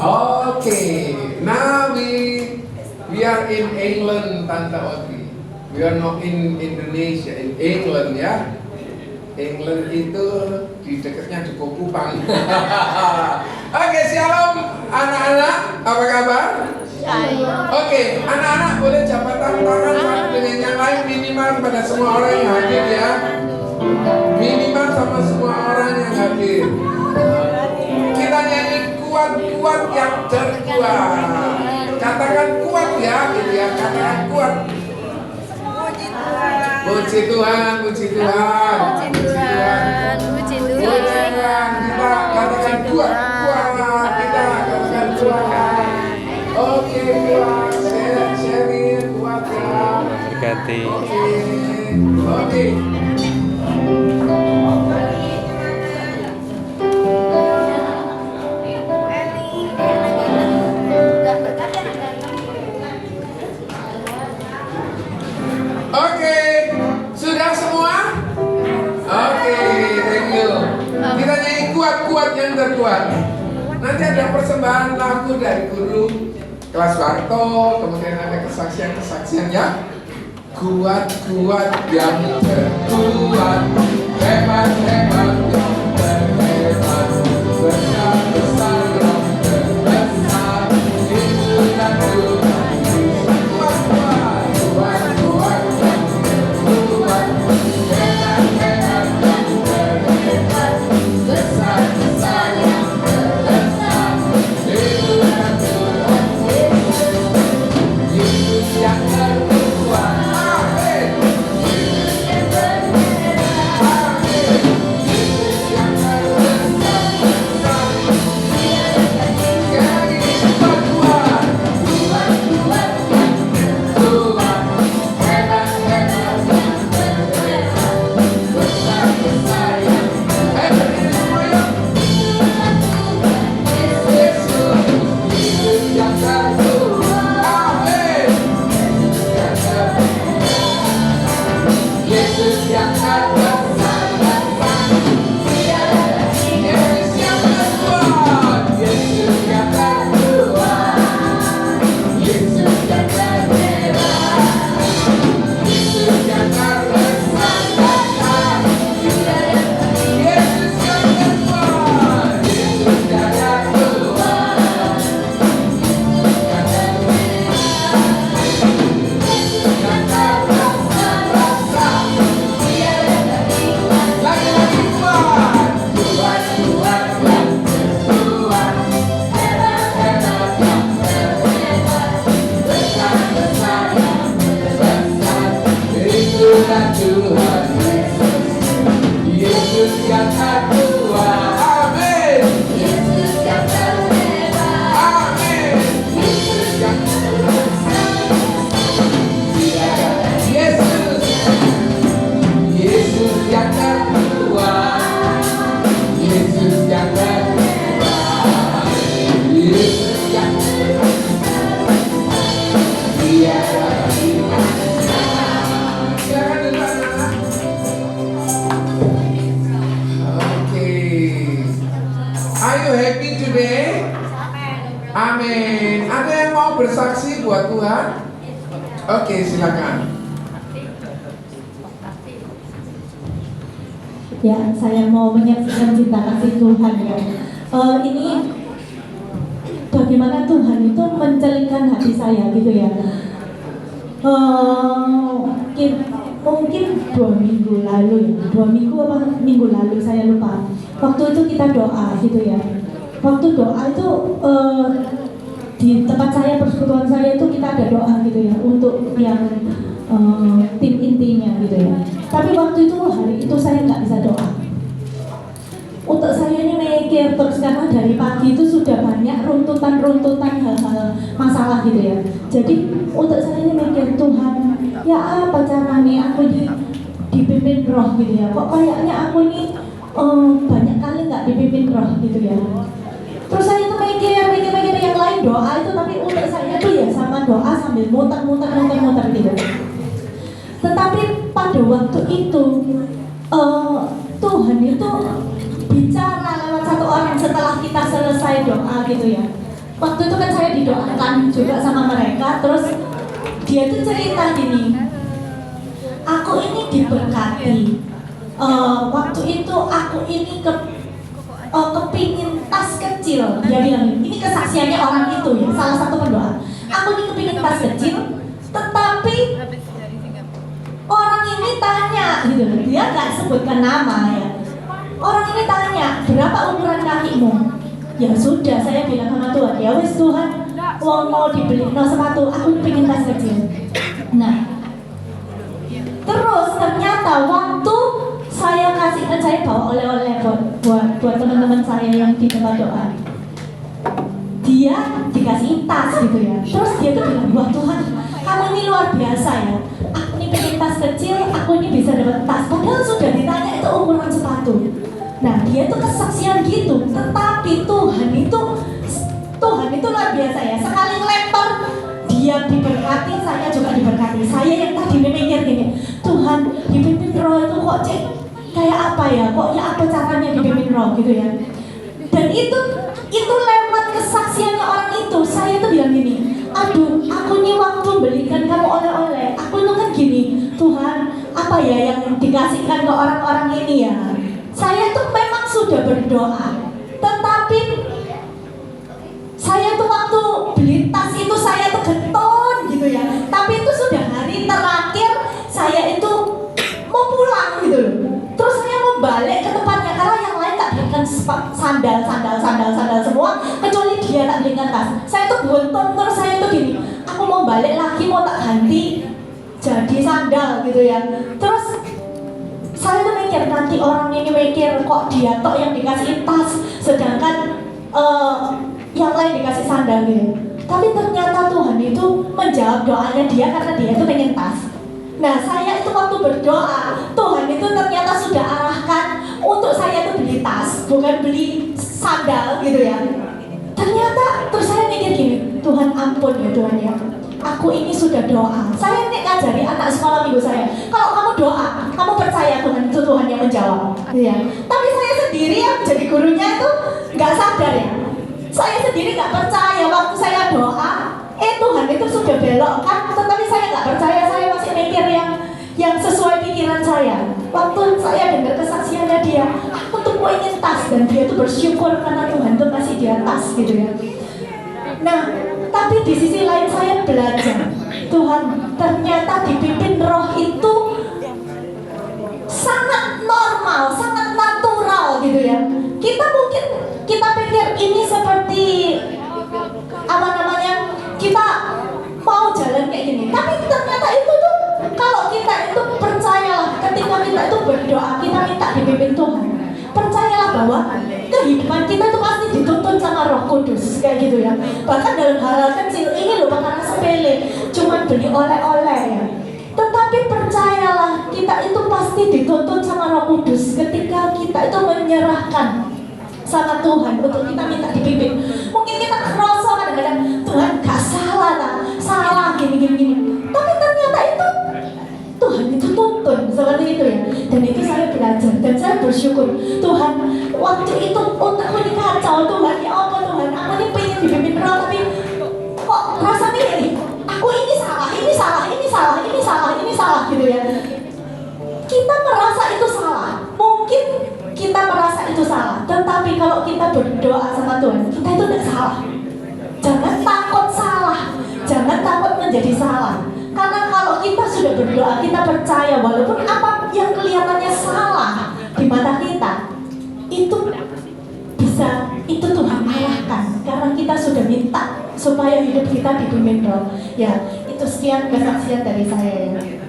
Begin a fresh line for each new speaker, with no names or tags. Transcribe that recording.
Okay, now we are in England, Tante Oti. We are not in Indonesia, in England ya. England itu di dekatnya di Kupang. Oke, shalom anak-anak, apa kabar? Oke, anak-anak boleh jabatan tangan satu dengan yang lain minimal pada semua orang yang hadir ya. Minimal sama semua orang yang hadir. Kita nyanyi kuat-kuat yang terkuat. Katakan kuat ya, gitu ya. Katakan kuat. Puji Tuhan, puji Tuhan, puji Tuhan, puji Tuhan. Kita katakan kuat, kuat. Kita katakan kuat. Oke, kuat. Share kuat ya.
Berkati.
Oke. Oke, sudah semua? Oke, thank you. Kita nyanyi kuat-kuat yang terkuat. Nanti ada persembahan lagu dari guru kelas Warto, kemudian ada kesaksian-kesaksian ya. Kuat-kuat yang terkuat, hebat-hebat yang terhebat, besar-besar yang terbesar, itu dan Tuhan. Kuat-kuat, kuat-kuat yang terkuat, hebat-hebat yang terhebat, besar-besar yang terbesar, itu dan Tuhan. Yesus yang terkuat. Amin. Ada yang mau bersaksi buat Tuhan? Oke, silakan.
Ya, saya mau menyaksikan cinta kasih Tuhan ya. Ini bagaimana Tuhan itu mencelingkan hati saya gitu ya. Mungkin 2 minggu lalu ya, 2 minggu apa minggu lalu saya lupa. Waktu itu kita doa gitu ya. Waktu doa itu di tempat saya, persekutuan saya itu kita ada doa gitu ya untuk yang tim intinya gitu ya. Tapi waktu itu hari itu saya nggak bisa doa. Untuk saya ini mikir terus karena dari pagi itu sudah banyak runtutan hal-hal masalah gitu ya. Jadi untuk saya ini mikir, Tuhan, ya apa caranya aku dipimpin roh gitu ya. Kok kayaknya aku ini banyak kali nggak dipimpin roh gitu ya. Terus saya itu mikir yang lain doa itu, tapi untuk saya itu ya sama doa sambil muter gitu. Tetapi pada waktu itu Tuhan itu bicara lewat satu orang setelah kita selesai doa gitu ya. waktu itu kan saya didoakan juga sama mereka, terus dia tuh cerita gini, aku ini diberkati. Waktu itu aku ini kepingin tas kecil. Dia bilang ini kesaksiannya orang itu ya, salah satu pendoa. Aku ini kepingin tas kecil, tetapi orang ini tanya gitu loh, dia nggak sebutkan nama ya. Orang ini tanya, berapa ukuran kakimu? Ya sudah, saya bilang sama Tuhan, ya wes Tuhan, mau dibeli sepatu, aku pengen tas kecil. Nah, terus ternyata waktu saya kasihkan, saya bawa oleh-oleh buat teman-teman saya yang di tempat doa. Dia dikasih tas gitu ya. Terus dia tuh bilang, wah Tuhan, kamu ini luar biasa ya. Aku ini pengen tas kecil, aku ini bisa dapat tas. Padahal sudah ditanya itu ukuran sepatu. Nah, dia tuh kesaksian gitu. Tetapi Tuhan itu luar biasa ya. Sekali ngelempar, dia diberkati, saya juga diberkati. Saya yang tadi mikir gini, Tuhan dipimpin roh itu kok kayak apa ya? Kok ya apa caranya dipimpin roh gitu ya? Dan itu lewat kesaksiannya orang itu. Saya tuh bilang gini, aduh, aku nih waktu belikan kamu oleh-oleh, aku tuh kan gini, Tuhan, apa ya yang dikasihkan ke orang-orang ini ya? Saya tuh memang sudah berdoa, tetapi saya tuh waktu beli tas itu saya tuh geton gitu ya. Tapi itu sudah hari terakhir saya itu mau pulang gitu loh. Terus saya mau balik ke tempatnya karena yang lain tak belikan sandal semua, kecuali dia tak belikan tas. Saya tuh gonton, terus saya tuh gini, aku mau balik lagi, mau tak ganti jadi sandal gitu ya. Terus saya tuh mikir, nanti orang ini mikir kok dia tok yang dikasih tas, sedangkan yang lain dikasih sandal gitu. Tapi ternyata Tuhan itu menjawab doanya dia karena dia itu pengen tas. Nah, saya itu waktu berdoa, Tuhan itu ternyata sudah arahkan untuk saya itu beli tas, bukan beli sandal gitu ya. Ternyata terus saya mikir gini, Tuhan ampun ya Tuhan ya. Aku ini sudah doa. Saya ini ngajari anak sekolah minggu saya. Kalau kamu doa, kamu percaya Tuhan itu Tuhan yang menjawab. Ya. Tapi saya sendiri yang jadi gurunya itu nggak sadar ya. Saya sendiri nggak percaya waktu saya doa. Tuhan itu sudah belokkan, tetapi saya nggak percaya. Saya masih mikir yang sesuai pikiran saya. Waktu saya dengar kesaksiannya dia, aku tuh ingin tas, dan dia tuh bersyukur karena Tuhan tuh kasih dia tas gitu ya. Nah, tapi di sisi lain saya belajar, Tuhan ternyata dipimpin roh itu sangat normal, sangat natural gitu ya. Kita pikir ini seperti apa namanya, kita mau jalan kayak gini, tapi ternyata itu tuh kalau kita itu percayalah, ketika kita itu berdoa, kita minta dipimpin Tuhan, percayalah bahwa kehidupan kita itu pasti dituntun sama Roh Kudus kayak gitu ya. Bahkan dalam hal kecil ini loh, perkara sepele, cuman beli oleh-oleh ya. Tetapi percayalah, kita itu pasti dituntun sama Roh Kudus ketika kita itu menyerahkan sama Tuhan untuk kita minta dipimpin. Mungkin kita ngerasa kadang-kadang Tuhan gak salah gini. Tapi ternyata itu Tuhan itu tuntun seperti itu ya. Dan itu saya belajar dan saya bersyukur, Tuhan waktu itu otakku ini kacau, Tuhan ya apa Tuhan, aku ini pengen dipimpin roh, tapi kok rasanya ini aku ini salah gitu ya. Kita merasa itu salah, mungkin kita merasa itu salah, tetapi kalau kita berdoa sama Tuhan, kita itu tidak salah. Jangan takut salah, jangan takut menjadi salah. Karena kalau kita sudah berdoa, kita percaya walaupun apa yang kelihatannya salah di mata kita, itu Tuhan arahkan. Karena kita sudah minta supaya hidup kita dipimpin roh. Ya, itu sekian kesaksian dari saya ya.